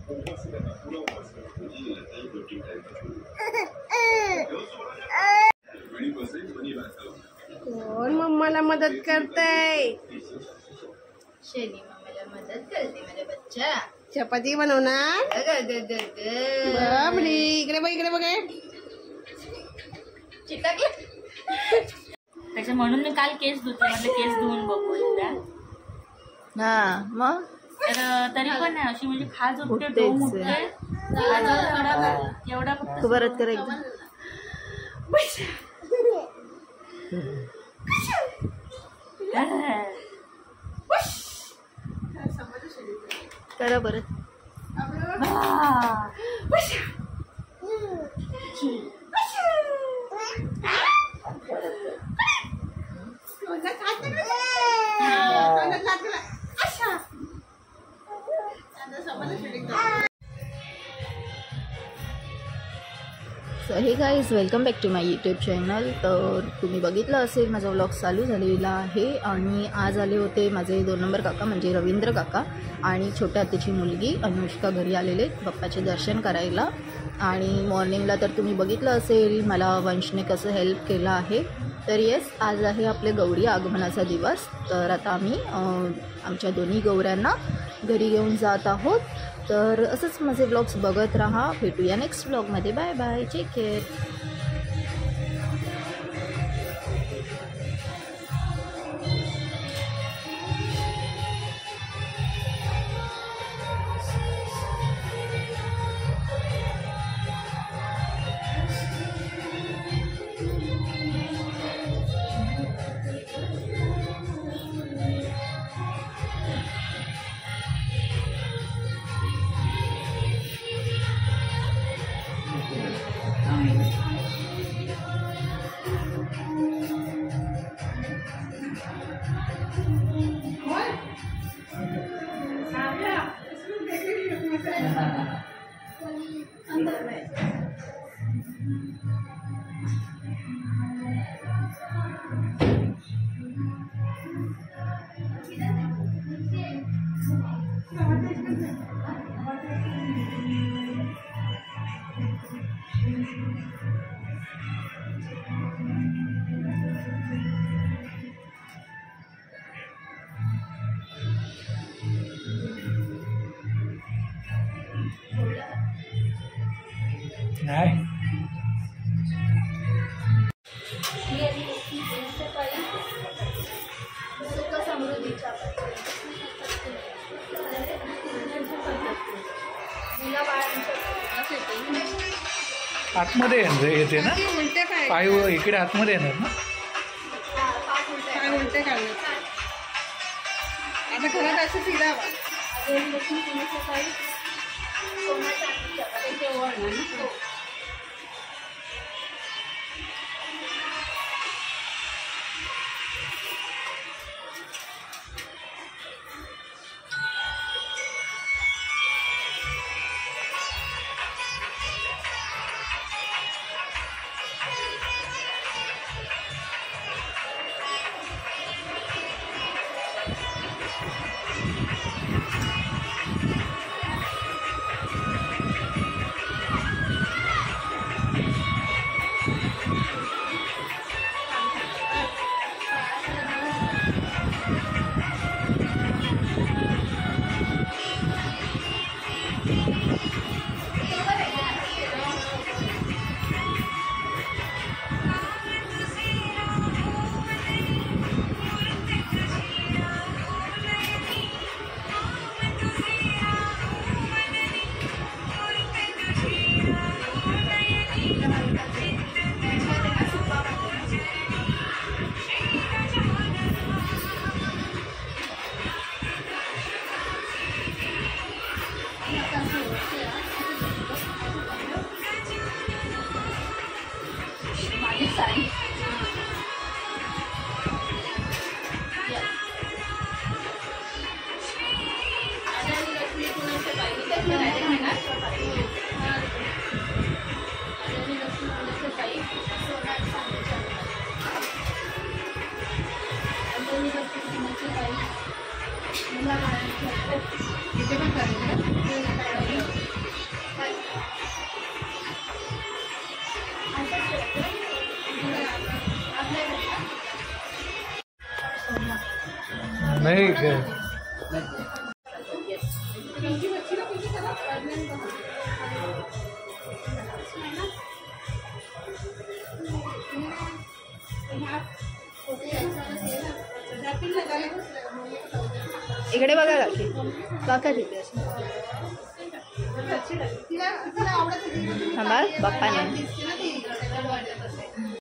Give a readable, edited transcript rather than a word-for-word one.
कोण मम्माला मदत करताय? शेनी मम्मीला मदत करते माझ्या बच्चा. चपाती बनवणार? बापरे, इकडे बघ इकडे बघ. चिटकले त्याच्या म्हणून मी काल केस धुतले, म्हटलं केस धुवून बघू एकदा. हा मग तरी पण नाही अशी म्हणजे खाज उठते, डोम उठते, एवढा फक्त परत कर एकदा. करा परत. So hey guys, welcome back to my YouTube channel. तर तुम्ही बघितलं असेल माझा व्लॉग चालू झालेला आहे आणि आज आले होते माझे 2 नंबर काका म्हणजे रवींद्र काका आणि छोट्या आत्याची मुलगी अनुष्का घरी आलेले बाप्पाचे दर्शन करायला. आणि मॉर्निंगला तर तुम्ही बघितलं असेल मला वंशने कसं हेल्प केलं आहे. तर येस, आज आहे आपले गौरी आगमनाचा दिवस. तर आता आम्ही आमच्या दोन्ही गौऱ्यांना घरी घेऊन जात आहोत. तर असंच माझे ब्लॉग्स बघत राहा. भेटूया नेक्स्ट ब्लॉगमध्ये. Bye bye, take care. नाही आतमध्ये येते ना पाय इकडे आतमध्ये येणार ना. काय उलटे काढले आता घरात असं फिरावा. नाही काय इकडे बघा काकी, काका तिथे थांबा बाप्पाने.